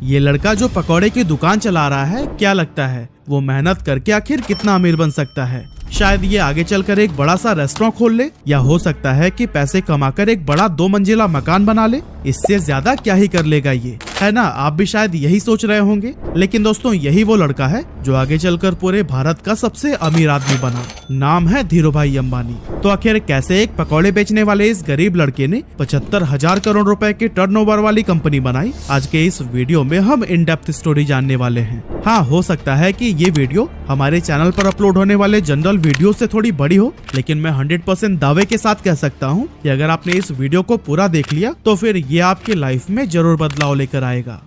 ये लड़का जो पकौड़े की दुकान चला रहा है, क्या लगता है वो मेहनत करके आखिर कितना अमीर बन सकता है? शायद ये आगे चलकर एक बड़ा सा रेस्टोरेंट खोल ले, या हो सकता है कि पैसे कमाकर एक बड़ा 2 मंजिला मकान बना ले। इससे ज्यादा क्या ही कर लेगा ये, है ना? आप भी शायद यही सोच रहे होंगे। लेकिन दोस्तों, यही वो लड़का है जो आगे चलकर पूरे भारत का सबसे अमीर आदमी बना। नाम है धीरूभाई अंबानी। तो आखिर कैसे एक पकौड़े बेचने वाले इस गरीब लड़के ने 75,000 करोड़ रुपए की टर्नओवर वाली कंपनी बनाई? आज के इस वीडियो में हम इन डेप्थ स्टोरी जानने वाले हैं। हाँ, हो सकता है कि ये वीडियो हमारे चैनल पर अपलोड होने वाले जनरल वीडियो से थोड़ी बड़ी हो, लेकिन मैं 100% दावे के साथ कह सकता हूँ कि अगर आपने इस वीडियो को पूरा देख लिया तो फिर ये आपकी लाइफ में जरूर बदलाव लेकर आएगा।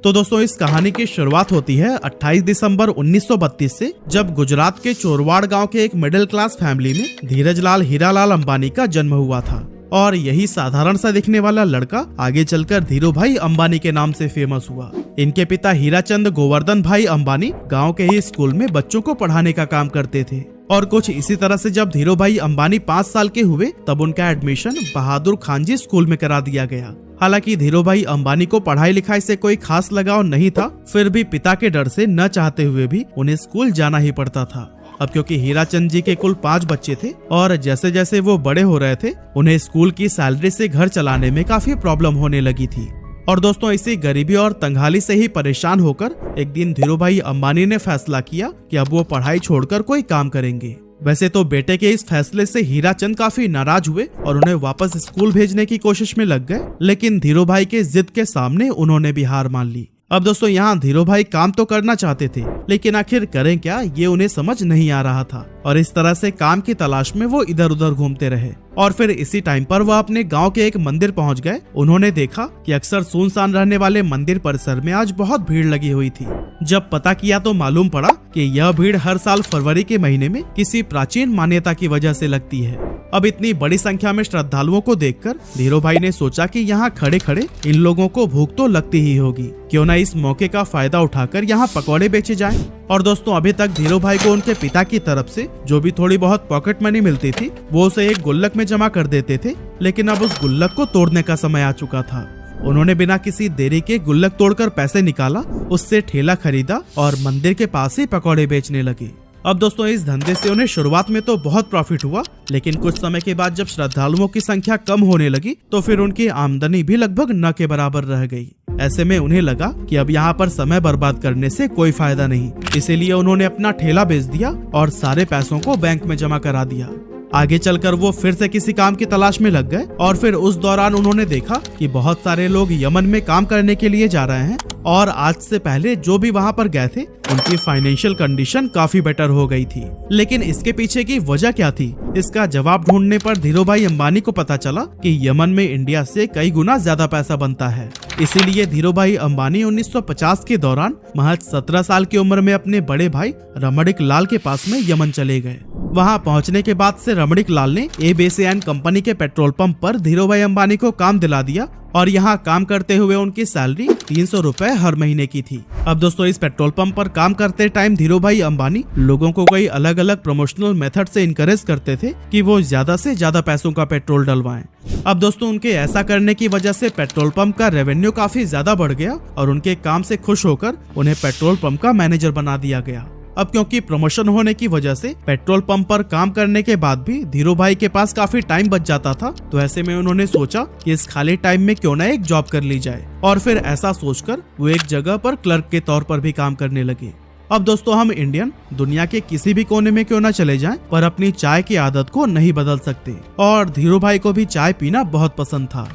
तो दोस्तों, इस कहानी की शुरुआत होती है 28 दिसंबर 1932 से, जब गुजरात के चोरवाड़ गांव के एक मिडिल क्लास फैमिली में धीरजलाल हीरालाल अंबानी का जन्म हुआ था। और यही साधारण सा दिखने वाला लड़का आगे चलकर धीरूभाई अंबानी के नाम से फेमस हुआ। इनके पिता हीराचंद गोवर्धन भाई अंबानी गांव के ही स्कूल में बच्चों को पढ़ाने का काम करते थे। और कुछ इसी तरह से जब धीरूभाई अंबानी 5 साल के हुए तब उनका एडमिशन बहादुर खानजी स्कूल में करा दिया गया। हालांकि धीरूभाई अंबानी को पढ़ाई लिखाई से कोई खास लगाव नहीं था, फिर भी पिता के डर से न चाहते हुए भी उन्हें स्कूल जाना ही पड़ता था। अब क्योंकि हीराचंद जी के कुल 5 बच्चे थे और जैसे जैसे वो बड़े हो रहे थे, उन्हें स्कूल की सैलरी से घर चलाने में काफी प्रॉब्लम होने लगी थी। और दोस्तों, इसी गरीबी और तंगहाली से ही परेशान होकर एक दिन धीरूभाई अंबानी ने फैसला किया कि अब वो पढ़ाई छोड़कर कोई काम करेंगे। वैसे तो बेटे के इस फैसले से हीराचंद काफी नाराज हुए और उन्हें वापस स्कूल भेजने की कोशिश में लग गए, लेकिन धीरूभाई के जिद के सामने उन्होंने भी हार मान ली। अब दोस्तों, यहाँ धीरूभाई काम तो करना चाहते थे, लेकिन आखिर करें क्या, ये उन्हें समझ नहीं आ रहा था। और इस तरह से काम की तलाश में वो इधर उधर घूमते रहे। और फिर इसी टाइम पर वो अपने गांव के एक मंदिर पहुंच गए। उन्होंने देखा कि अक्सर सुनसान रहने वाले मंदिर परिसर में आज बहुत भीड़ लगी हुई थी। जब पता किया तो मालूम पड़ा कि यह भीड़ हर साल फरवरी के महीने में किसी प्राचीन मान्यता की वजह से लगती है। अब इतनी बड़ी संख्या में श्रद्धालुओं को देखकर धीरूभाई ने सोचा कि यहाँ खड़े खड़े इन लोगों को भूख तो लगती ही होगी, क्यों ना इस मौके का फायदा उठाकर यहाँ पकौड़े बेचे जाएं। और दोस्तों, अभी तक धीरूभाई को उनके पिता की तरफ से जो भी थोड़ी बहुत पॉकेट मनी मिलती थी वो उसे एक गुल्लक में जमा कर देते थे, लेकिन अब उस गुल्लक को तोड़ने का समय आ चुका था। उन्होंने बिना किसी देरी के गुल्लक तोड़कर पैसे निकाला, उससे ठेला खरीदा और मंदिर के पास ही पकौड़े बेचने लगे। अब दोस्तों, इस धंधे से उन्हें शुरुआत में तो बहुत प्रॉफिट हुआ, लेकिन कुछ समय के बाद जब श्रद्धालुओं की संख्या कम होने लगी तो फिर उनकी आमदनी भी लगभग न के बराबर रह गई। ऐसे में उन्हें लगा कि अब यहाँ पर समय बर्बाद करने से कोई फायदा नहीं, इसीलिए उन्होंने अपना ठेला बेच दिया और सारे पैसों को बैंक में जमा करा दिया। आगे चलकर वो फिर से किसी काम की तलाश में लग गए और फिर उस दौरान उन्होंने देखा कि बहुत सारे लोग यमन में काम करने के लिए जा रहे हैं और आज से पहले जो भी वहाँ पर गए थे उनकी फाइनेंशियल कंडीशन काफी बेटर हो गई थी। लेकिन इसके पीछे की वजह क्या थी, इसका जवाब ढूंढने पर धीरूभाई अंबानी को पता चला कि यमन में इंडिया से कई गुना ज्यादा पैसा बनता है। इसीलिए धीरूभाई अंबानी 1950 के दौरान महज 17 साल की उम्र में अपने बड़े भाई रमणिक लाल के पास में यमन चले गए। वहां पहुंचने के बाद से रमणिक लाल ने एबीसीएन कंपनी के पेट्रोल पंप पर धीरूभाई अंबानी को काम दिला दिया और यहाँ काम करते हुए उनकी सैलरी 300 रुपए हर महीने की थी। अब दोस्तों, इस पेट्रोल पंप पर काम करते टाइम धीरूभाई अंबानी लोगों को कई अलग अलग प्रमोशनल मेथड से इनकरेज करते थे कि वो ज्यादा से ज्यादा पैसों का पेट्रोल डलवाएं। अब दोस्तों, उनके ऐसा करने की वजह से पेट्रोल पंप का रेवेन्यू काफी ज्यादा बढ़ गया और उनके काम से खुश होकर उन्हें पेट्रोल पंप का मैनेजर बना दिया गया। अब क्योंकि प्रमोशन होने की वजह से पेट्रोल पंप पर काम करने के बाद भी धीरूभाई के पास काफी टाइम बच जाता था, तो ऐसे में उन्होंने सोचा कि इस खाली टाइम में क्यों ना एक जॉब कर ली जाए। और फिर ऐसा सोचकर वो एक जगह पर क्लर्क के तौर पर भी काम करने लगे। अब दोस्तों, हम इंडियन दुनिया के किसी भी कोने में क्यों ना चले जाएं, पर अपनी चाय की आदत को नहीं बदल सकते। और धीरूभाई को भी चाय पीना बहुत पसंद था।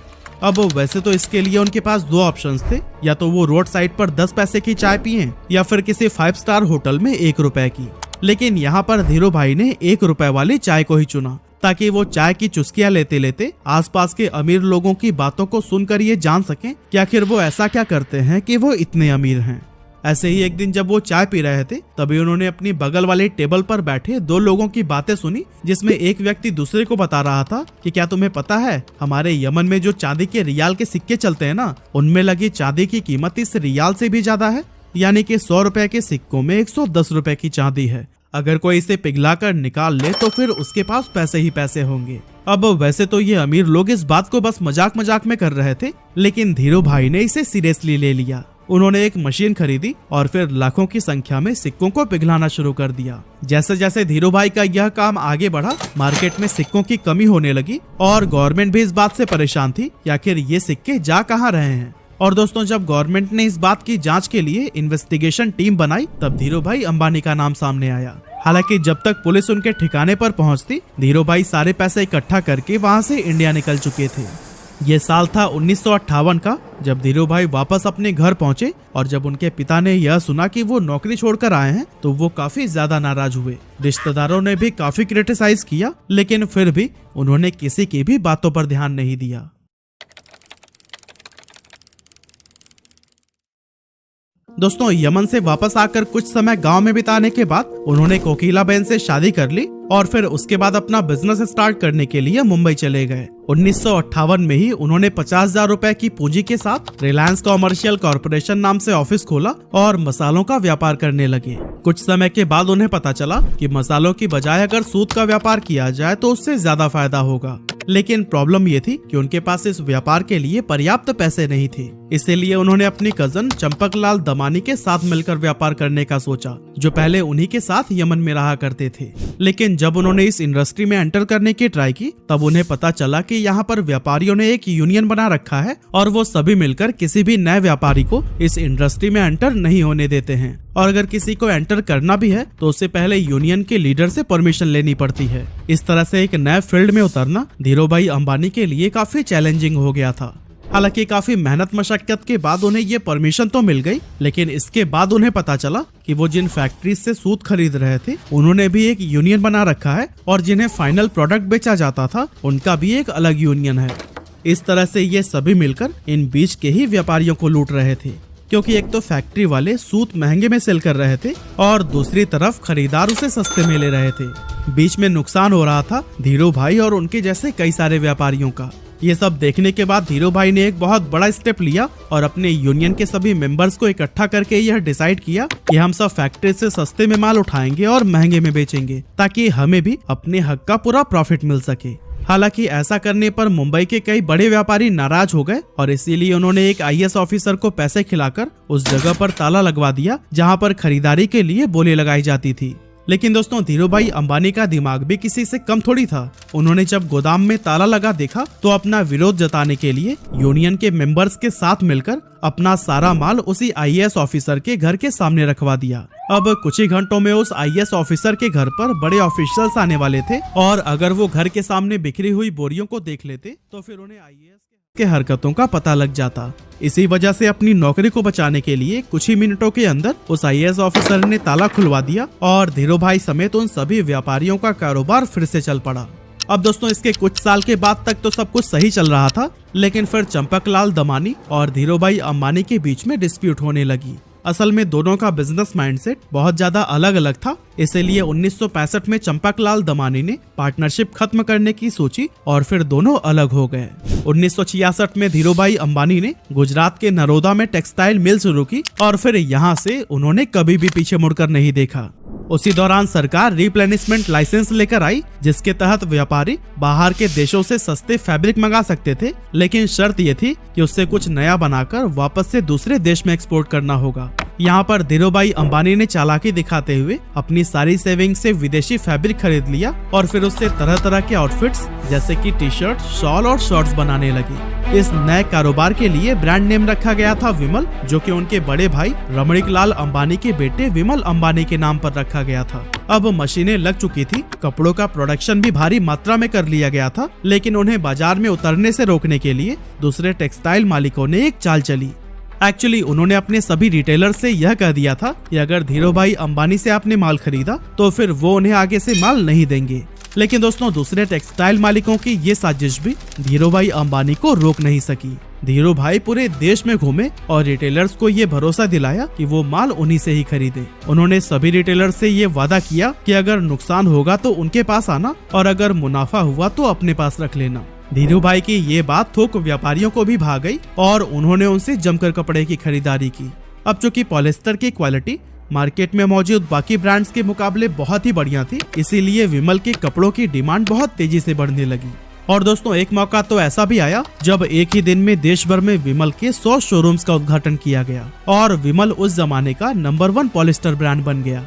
अब वैसे तो इसके लिए उनके पास 2 ऑप्शंस थे, या तो वो रोड साइड पर 10 पैसे की चाय पिए या फिर किसी 5 स्टार होटल में 1 रुपए की। लेकिन यहाँ पर धीरूभाई ने 1 रुपए वाली चाय को ही चुना, ताकि वो चाय की चुस्कियां लेते लेते आसपास के अमीर लोगों की बातों को सुनकर ये जान सकें कि आखिर वो ऐसा क्या करते हैं कि वो इतने अमीर हैं। ऐसे ही एक दिन जब वो चाय पी रहे थे, तभी उन्होंने अपनी बगल वाले टेबल पर बैठे 2 लोगों की बातें सुनी, जिसमें एक व्यक्ति दूसरे को बता रहा था कि क्या तुम्हें पता है, हमारे यमन में जो चांदी के रियाल के सिक्के चलते हैं ना, उनमें लगी चांदी की कीमत इस रियाल से भी ज्यादा है। यानी कि 100 रुपए के सिक्कों में 110 रुपए की चांदी है। अगर कोई इसे पिघला कर निकाल ले तो फिर उसके पास पैसे ही पैसे होंगे। अब वैसे तो ये अमीर लोग इस बात को बस मजाक मजाक में कर रहे थे, लेकिन धीरू भाई ने इसे सीरियसली ले लिया। उन्होंने एक मशीन खरीदी और फिर लाखों की संख्या में सिक्कों को पिघलाना शुरू कर दिया। जैसे जैसे धीरू भाई का यह काम आगे बढ़ा, मार्केट में सिक्कों की कमी होने लगी और गवर्नमेंट भी इस बात से परेशान थी कि आखिर ये सिक्के जा कहाँ रहे हैं। और दोस्तों, जब गवर्नमेंट ने इस बात की जांच के लिए इन्वेस्टिगेशन टीम बनाई, तब धीरू भाई अंबानी का नाम सामने आया। हालांकि जब तक पुलिस उनके ठिकाने पर पहुंचती, धीरू भाई सारे पैसे इकट्ठा करके वहां से इंडिया निकल चुके थे। ये साल था 1958 का, जब धीरू भाई वापस अपने घर पहुंचे और जब उनके पिता ने यह सुना कि वो नौकरी छोड़कर आए हैं, तो वो काफी ज्यादा नाराज हुए। रिश्तेदारों ने भी काफी क्रिटिसाइज किया, लेकिन फिर भी उन्होंने किसी की भी बातों पर ध्यान नहीं दिया। दोस्तों, यमन से वापस आकर कुछ समय गांव में बिताने के बाद उन्होंने कोकिला बहन से शादी कर ली और फिर उसके बाद अपना बिजनेस स्टार्ट करने के लिए मुंबई चले गए। 1958 में ही उन्होंने 50,000 रुपए की पूंजी के साथ रिलायंस कॉमर्शियल कॉर्पोरेशन नाम से ऑफिस खोला और मसालों का व्यापार करने लगे। कुछ समय के बाद उन्हें पता चला कि मसालों की बजाय अगर सूत का व्यापार किया जाए तो उससे ज्यादा फायदा होगा, लेकिन प्रॉब्लम ये थी कि उनके पास इस व्यापार के लिए पर्याप्त पैसे नहीं थे। इसीलिए उन्होंने अपनी कजन चंपकलाल दमानी के साथ मिलकर व्यापार करने का सोचा, जो पहले उन्हीं के साथ यमन में रहा करते थे। लेकिन जब उन्होंने इस इंडस्ट्री में एंटर करने की ट्राई की, तब उन्हें पता चला कि यहाँ पर व्यापारियों ने एक यूनियन बना रखा है और वो सभी मिलकर किसी भी नए व्यापारी को इस इंडस्ट्री में एंटर नहीं होने देते हैं। और अगर किसी को एंटर करना भी है तो उससे पहले यूनियन के लीडर से परमिशन लेनी पड़ती है। इस तरह से एक नए फील्ड में उतरना धीरू भाई अंबानी के लिए काफी चैलेंजिंग हो गया था। हालांकि काफी मेहनत मशक्कत के बाद उन्हें ये परमिशन तो मिल गई, लेकिन इसके बाद उन्हें पता चला कि वो जिन फैक्ट्री से सूत खरीद रहे थे उन्होंने भी एक यूनियन बना रखा है और जिन्हें फाइनल प्रोडक्ट बेचा जाता था उनका भी एक अलग यूनियन है। इस तरह से ये सभी मिलकर इन बीच के ही व्यापारियों को लूट रहे थे, क्योंकि एक तो फैक्ट्री वाले सूत महंगे में सेल कर रहे थे और दूसरी तरफ खरीदार उसे सस्ते में ले रहे थे। बीच में नुकसान हो रहा था धीरू भाई और उनके जैसे कई सारे व्यापारियों का। ये सब देखने के बाद धीरू भाई ने एक बहुत बड़ा स्टेप लिया और अपने यूनियन के सभी मेंबर्स को इकट्ठा करके यह डिसाइड किया कि हम सब फैक्ट्री से सस्ते में माल उठाएंगे और महंगे में बेचेंगे, ताकि हमें भी अपने हक का पूरा प्रॉफिट मिल सके। हालांकि ऐसा करने पर मुंबई के कई बड़े व्यापारी नाराज हो गए और इसीलिए उन्होंने एक IAS ऑफिसर को पैसे खिलाकर उस जगह पर ताला लगवा दिया जहां पर खरीदारी के लिए बोली लगाई जाती थी। लेकिन दोस्तों, धीरू भाई अंबानी का दिमाग भी किसी से कम थोड़ी था। उन्होंने जब गोदाम में ताला लगा देखा तो अपना विरोध जताने के लिए यूनियन के मेंबर्स के साथ मिलकर अपना सारा माल उसी IAS ऑफिसर के घर के सामने रखवा दिया। अब कुछ ही घंटों में उस IAS ऑफिसर के घर पर बड़े ऑफिशियल्स आने वाले थे और अगर वो घर के सामने बिखरी हुई बोरियों को देख लेते तो फिर उन्हें IAS के हरकतों का पता लग जाता। इसी वजह से अपनी नौकरी को बचाने के लिए कुछ ही मिनटों के अंदर उस IAS ऑफिसर ने ताला खुलवा दिया और धीरू भाई समेत उन सभी व्यापारियों का कारोबार फिर से चल पड़ा। अब दोस्तों, इसके कुछ साल के बाद तक तो सब कुछ सही चल रहा था, लेकिन फिर चंपकलाल दमानी और धीरू भाई अंबानी के बीच में डिस्प्यूट होने लगी। असल में दोनों का बिजनेस माइंडसेट बहुत ज्यादा अलग अलग था, इसीलिए 1965 में चंपकलाल दमानी ने पार्टनरशिप खत्म करने की सोची और फिर दोनों अलग हो गए। 1966 में धीरू भाई अंबानी ने गुजरात के नरोदा में टेक्सटाइल मिल शुरू की और फिर यहाँ से उन्होंने कभी भी पीछे मुड़कर नहीं देखा। उसी दौरान सरकार रिप्लेनिशमेंट लाइसेंस लेकर आई, जिसके तहत व्यापारी बाहर के देशों से सस्ते फैब्रिक मंगा सकते थे, लेकिन शर्त ये थी कि उससे कुछ नया बनाकर वापस से दूसरे देश में एक्सपोर्ट करना होगा। यहाँ पर धीरू भाई अंबानी ने चालाकी दिखाते हुए अपनी सारी सेविंग से विदेशी फैब्रिक खरीद लिया और फिर उससे तरह तरह के आउटफिट्स जैसे कि टी-शर्ट, शॉल और शॉर्ट्स बनाने लगी। इस नए कारोबार के लिए ब्रांड नेम रखा गया था विमल, जो कि उनके बड़े भाई रमणीकलाल अंबानी के बेटे विमल अंबानी के नाम पर रखा गया था। अब मशीनें लग चुकी थी, कपड़ों का प्रोडक्शन भी भारी मात्रा में कर लिया गया था, लेकिन उन्हें बाजार में उतरने से रोकने के लिए दूसरे टेक्सटाइल मालिकों ने एक चाल चली। एक्चुअली उन्होंने अपने सभी रिटेलर से यह कह दिया था कि अगर धीरू भाई अंबानी से आपने माल खरीदा तो फिर वो उन्हें आगे से माल नहीं देंगे। लेकिन दोस्तों, दूसरे टेक्सटाइल मालिकों की ये साजिश भी धीरू भाई अंबानी को रोक नहीं सकी। धीरू भाई पूरे देश में घूमे और रिटेलर्स को ये भरोसा दिलाया कि वो माल उन्हीं से ही खरीदे। उन्होंने सभी रिटेलर्स से ये वादा किया कि अगर नुकसान होगा तो उनके पास आना और अगर मुनाफा हुआ तो अपने पास रख लेना। धीरू भाई की ये बात थोक व्यापारियों को भी भा गई और उन्होंने उनसे जमकर कपड़े की खरीदारी की। अब चूंकि पॉलिस्टर की क्वालिटी मार्केट में मौजूद बाकी ब्रांड्स के मुकाबले बहुत ही बढ़िया थी, इसीलिए विमल के कपड़ों की डिमांड बहुत तेजी से बढ़ने लगी। और दोस्तों एक मौका तो ऐसा भी आया जब एक ही दिन में देश भर में विमल के 100 शोरूम्स का उद्घाटन किया गया और विमल उस जमाने का नंबर 1 पॉलिस्टर ब्रांड बन गया।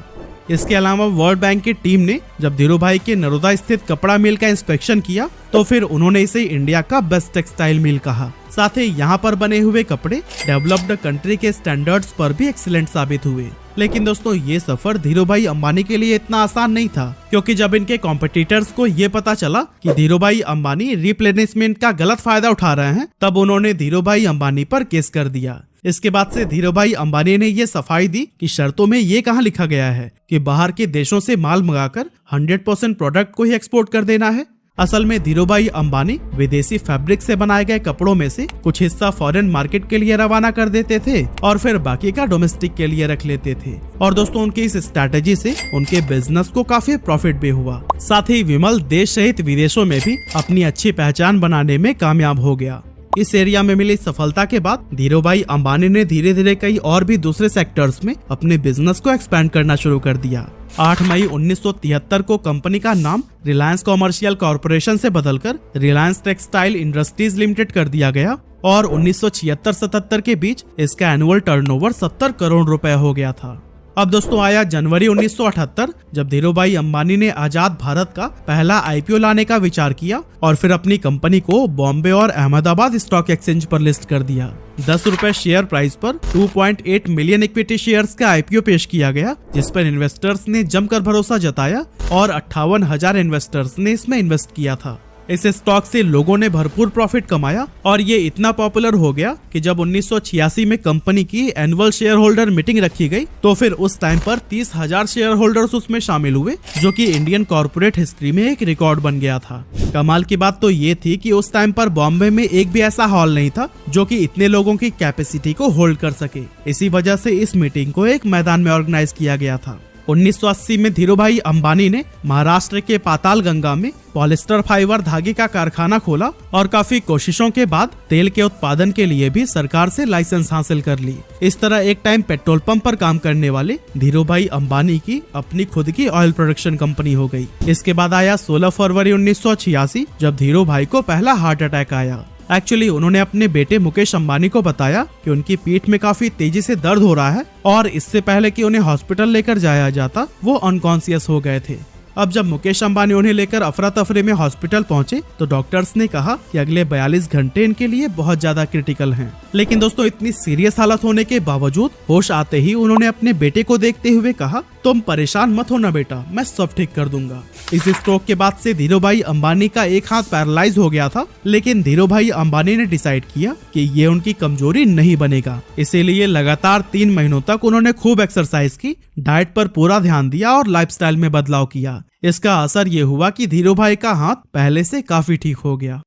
इसके अलावा वर्ल्ड बैंक की टीम ने जब धीरूभाई के नरोदा स्थित कपड़ा मिल का इंस्पेक्शन किया तो फिर उन्होंने इसे इंडिया का बेस्ट टेक्सटाइल मिल कहा। साथ ही यहाँ पर बने हुए कपड़े डेवलप्ड कंट्री के स्टैंडर्ड्स पर भी एक्सीलेंट साबित हुए। लेकिन दोस्तों ये सफर धीरूभाई अंबानी के लिए इतना आसान नहीं था, क्योंकि जब इनके कॉम्पिटिटर्स को ये पता चला कि धीरूभाई अंबानी रिप्लेनिशमेंट का गलत फायदा उठा रहे हैं, तब उन्होंने धीरूभाई अंबानी पर केस कर दिया। इसके बाद से धीरूभाई अंबानी ने ये सफाई दी कि शर्तों में ये कहाँ लिखा गया है कि बाहर के देशों से माल मंगाकर 100% प्रोडक्ट को ही एक्सपोर्ट कर देना है। असल में धीरूभाई अंबानी विदेशी फैब्रिक से बनाए गए कपड़ों में से कुछ हिस्सा फॉरेन मार्केट के लिए रवाना कर देते थे और फिर बाकी का डोमेस्टिक के लिए रख लेते थे। और दोस्तों उनकी इस स्ट्रैटेजी से उनके बिजनेस को काफी प्रॉफिट भी हुआ। साथ ही विमल देश सहित विदेशों में भी अपनी अच्छी पहचान बनाने में कामयाब हो गया। इस एरिया में मिली सफलता के बाद धीरूभाई अंबानी ने धीरे धीरे कई और भी दूसरे सेक्टर्स में अपने बिजनेस को एक्सपेंड करना शुरू कर दिया। 8 मई 1973 को कंपनी का नाम रिलायंस कॉमर्शियल कॉरपोरेशन से बदलकर रिलायंस टेक्सटाइल इंडस्ट्रीज लिमिटेड कर दिया गया और 1976-77 के बीच इसका एनुअल टर्नओवर 70 करोड़ रुपए हो गया था। अब दोस्तों आया जनवरी 1978, जब धीरूभाई अंबानी ने आजाद भारत का पहला आईपीओ लाने का विचार किया और फिर अपनी कंपनी को बॉम्बे और अहमदाबाद स्टॉक एक्सचेंज पर लिस्ट कर दिया। 10 रुपए शेयर प्राइस पर 2.8 मिलियन इक्विटी शेयर्स का आईपीओ पेश किया गया, जिस पर इन्वेस्टर्स ने जमकर भरोसा जताया और 58,000 इन्वेस्टर्स ने इसमें इन्वेस्ट किया था। इस स्टॉक से लोगों ने भरपूर प्रॉफिट कमाया और ये इतना पॉपुलर हो गया कि जब 1986 में कंपनी की एनुअल शेयर होल्डर मीटिंग रखी गई तो फिर उस टाइम पर 30,000 शेयर होल्डर्स उसमें शामिल हुए, जो कि इंडियन कॉर्पोरेट हिस्ट्री में एक रिकॉर्ड बन गया था। कमाल की बात तो ये थी कि उस टाइम पर बॉम्बे में एक भी ऐसा हॉल नहीं था जो कि इतने लोगों की कैपेसिटी को होल्ड कर सके। इसी वजह से इस मीटिंग को एक मैदान में ऑर्गेनाइज किया गया था। 1980 में धीरूभाई अंबानी ने महाराष्ट्र के पातालगंगा में पॉलिस्टर फाइबर धागे का कारखाना खोला और काफी कोशिशों के बाद तेल के उत्पादन के लिए भी सरकार से लाइसेंस हासिल कर ली। इस तरह एक टाइम पेट्रोल पंप पर काम करने वाले धीरूभाई अंबानी की अपनी खुद की ऑयल प्रोडक्शन कंपनी हो गई। इसके बाद आया 16 फरवरी 1986, जब धीरूभाई को पहला हार्ट अटैक आया। एक्चुअली उन्होंने अपने बेटे मुकेश अंबानी को बताया कि उनकी पीठ में काफी तेजी से दर्द हो रहा है और इससे पहले कि उन्हें हॉस्पिटल लेकर जाया जाता वो अनकॉन्शियस हो गए थे। अब जब मुकेश अंबानी उन्हें लेकर अफरा तफरी में हॉस्पिटल पहुंचे तो डॉक्टर्स ने कहा कि अगले 42 घंटे इनके लिए बहुत ज्यादा क्रिटिकल हैं। लेकिन दोस्तों इतनी सीरियस हालत होने के बावजूद होश आते ही उन्होंने अपने बेटे को देखते हुए कहा, तुम परेशान मत होना बेटा, मैं सब ठीक कर दूंगा। इस स्ट्रोक के बाद से धीरूभाई अंबानी का एक हाथ पैरालाइज हो गया था, लेकिन धीरूभाई अंबानी ने डिसाइड किया कि ये उनकी कमजोरी नहीं बनेगा। इसीलिए लगातार 3 महीनों तक उन्होंने खूब एक्सरसाइज की, डाइट पर पूरा ध्यान दिया और लाइफस्टाइल में बदलाव किया। इसका असर ये हुआ कि धीरूभाई का हाथ पहले से काफी ठीक हो गया।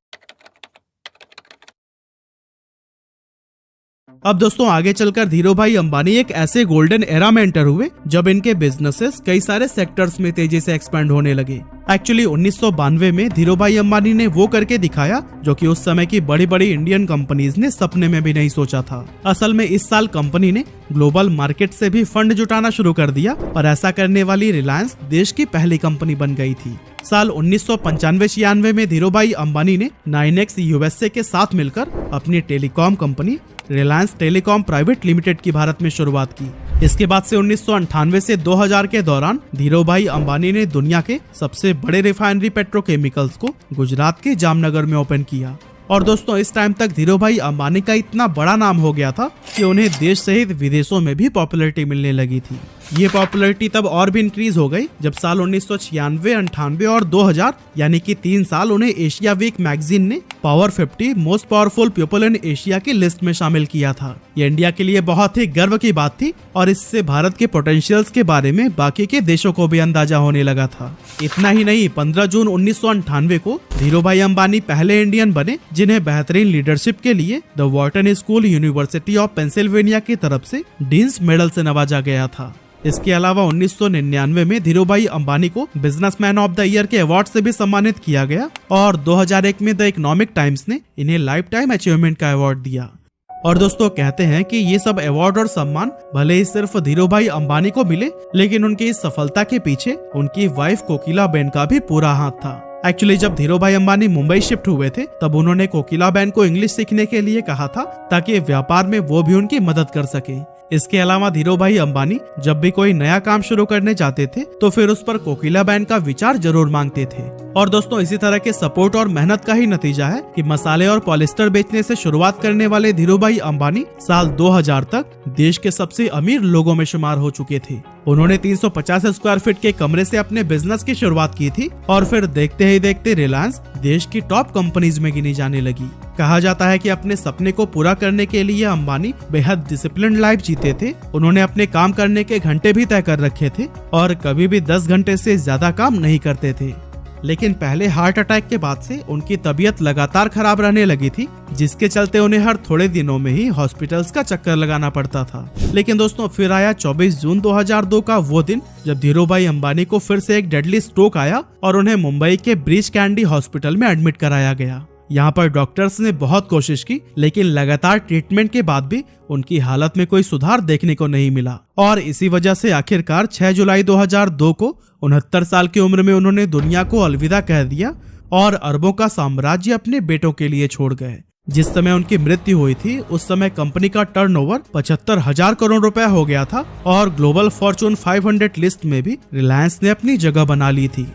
अब दोस्तों आगे चलकर धीरूभाई अंबानी एक ऐसे गोल्डन एरा में एंटर हुए जब इनके बिजनेसेस कई सारे सेक्टर्स में तेजी से एक्सपेंड होने लगे। एक्चुअली 1992 में धीरूभाई अंबानी ने वो करके दिखाया जो कि उस समय की बड़ी बड़ी इंडियन कंपनीज ने सपने में भी नहीं सोचा था। असल में इस साल कंपनी ने ग्लोबल मार्केट से भी फंड जुटाना शुरू कर दिया और ऐसा करने वाली रिलायंस देश की पहली कंपनी बन गई थी। साल 1995-96 में धीरूभाई अंबानी ने 9X यूएसए के साथ मिलकर अपनी telecom company Reliance telecom private limited की भारत में शुरुआत की। इसके बाद से 1998 से 2000 के दौरान धीरूभाई अंबानी ने दुनिया के सबसे बड़े रिफाइनरी पेट्रोकेमिकल्स को गुजरात के जामनगर में ओपन किया। और दोस्तों इस टाइम तक धीरूभाई अंबानी का इतना बड़ा नाम हो गया था कि उन्हें देश सहित विदेशों में भी पॉपुलैरिटी मिलने लगी थी। ये पॉपुलैरिटी तब और भी इंक्रीज हो गई जब साल 1996, 98 और 2000 यानी कि 3 साल उन्हें एशिया वीक मैगजीन ने power 50 most powerful people in Asia की लिस्ट में शामिल किया था। ये इंडिया के लिए बहुत ही गर्व की बात थी और इससे भारत के पोटेंशियल्स के बारे में बाकी के देशों को भी अंदाजा होने लगा था। इतना ही नहीं, 15 जून 1998 को धीरूभाई अंबानी पहले इंडियन बने जिन्हें बेहतरीन लीडरशिप के लिए the Wharton school university of Pennsylvania की तरफ से डीन्स मेडल से नवाजा गया था। इसके अलावा 1999 में धीरूभाई अंबानी को बिजनेसमैन ऑफ द ईयर के अवार्ड से भी सम्मानित किया गया और 2001 में द इकोनॉमिक टाइम्स ने इन्हें लाइफ टाइम अचीवमेंट का अवार्ड दिया। और दोस्तों कहते हैं कि ये सब अवार्ड और सम्मान भले ही सिर्फ धीरू भाई अंबानी को मिले, लेकिन उनकी इस सफलता के पीछे उनकी वाइफ कोकिलाबेन का भी पूरा हाथ था। एक्चुअली जब धीरू भाई अंबानी मुंबई शिफ्ट हुए थे तब उन्होंने कोकिलाबेन को इंग्लिश सीखने के लिए कहा था ताकि व्यापार में वो भी उनकी मदद कर सके। इसके अलावा धीरू भाई अंबानी जब भी कोई नया काम शुरू करने जाते थे तो फिर उस पर कोकिलाबेन का विचार जरूर मांगते थे। और दोस्तों इसी तरह के सपोर्ट और मेहनत का ही नतीजा है कि मसाले और पॉलिस्टर बेचने से शुरुआत करने वाले धीरू भाई अंबानी साल 2000 तक देश के सबसे अमीर लोगों में शुमार हो चुके थे। उन्होंने 350 स्क्वायर फीट के कमरे से अपने बिजनेस की शुरुआत की थी और फिर देखते ही देखते रिलायंस देश की टॉप कंपनीज में गिनी जाने लगी। कहा जाता है कि अपने सपने को पूरा करने के लिए अंबानी बेहद डिसिप्लिन्ड लाइफ जीते थे। उन्होंने अपने काम करने के घंटे भी तय कर रखे थे और कभी भी 10 घंटे से ज्यादा काम नहीं करते थे। लेकिन पहले हार्ट अटैक के बाद से उनकी तबीयत लगातार खराब रहने लगी थी, जिसके चलते उन्हें हर थोड़े दिनों में ही हॉस्पिटल्स का चक्कर लगाना पड़ता था। लेकिन दोस्तों फिर आया 24 जून 2002 का वो दिन जब धीरू भाई अंबानी को फिर से एक डेडली स्ट्रोक आया और उन्हें मुंबई के ब्रीच कैंडी हॉस्पिटल में एडमिट कराया गया। यहाँ पर डॉक्टर्स ने बहुत कोशिश की, लेकिन लगातार ट्रीटमेंट के बाद भी उनकी हालत में कोई सुधार देखने को नहीं मिला और इसी वजह से आखिरकार 6 जुलाई 2002 को 69 साल की उम्र में उन्होंने दुनिया को अलविदा कह दिया और अरबों का साम्राज्य अपने बेटों के लिए छोड़ गए। जिस समय उनकी मृत्यु हुई थी उस समय कंपनी का टर्नओवर 75,000 करोड़ रुपया हो गया था और ग्लोबल फॉर्चून 500 लिस्ट में भी रिलायंस ने अपनी जगह बना ली थी।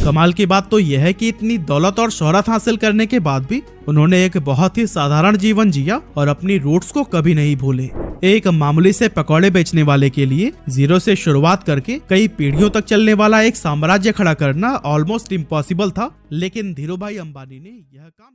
कमाल की बात तो यह है कि इतनी दौलत और शोहरत हासिल करने के बाद भी उन्होंने एक बहुत ही साधारण जीवन जिया और अपनी रूट्स को कभी नहीं भूले। एक मामूली से पकौड़े बेचने वाले के लिए जीरो से शुरुआत करके कई पीढ़ियों तक चलने वाला एक साम्राज्य खड़ा करना ऑलमोस्ट इम्पॉसिबल था, लेकिन धीरू भाई अंबानी ने यह काम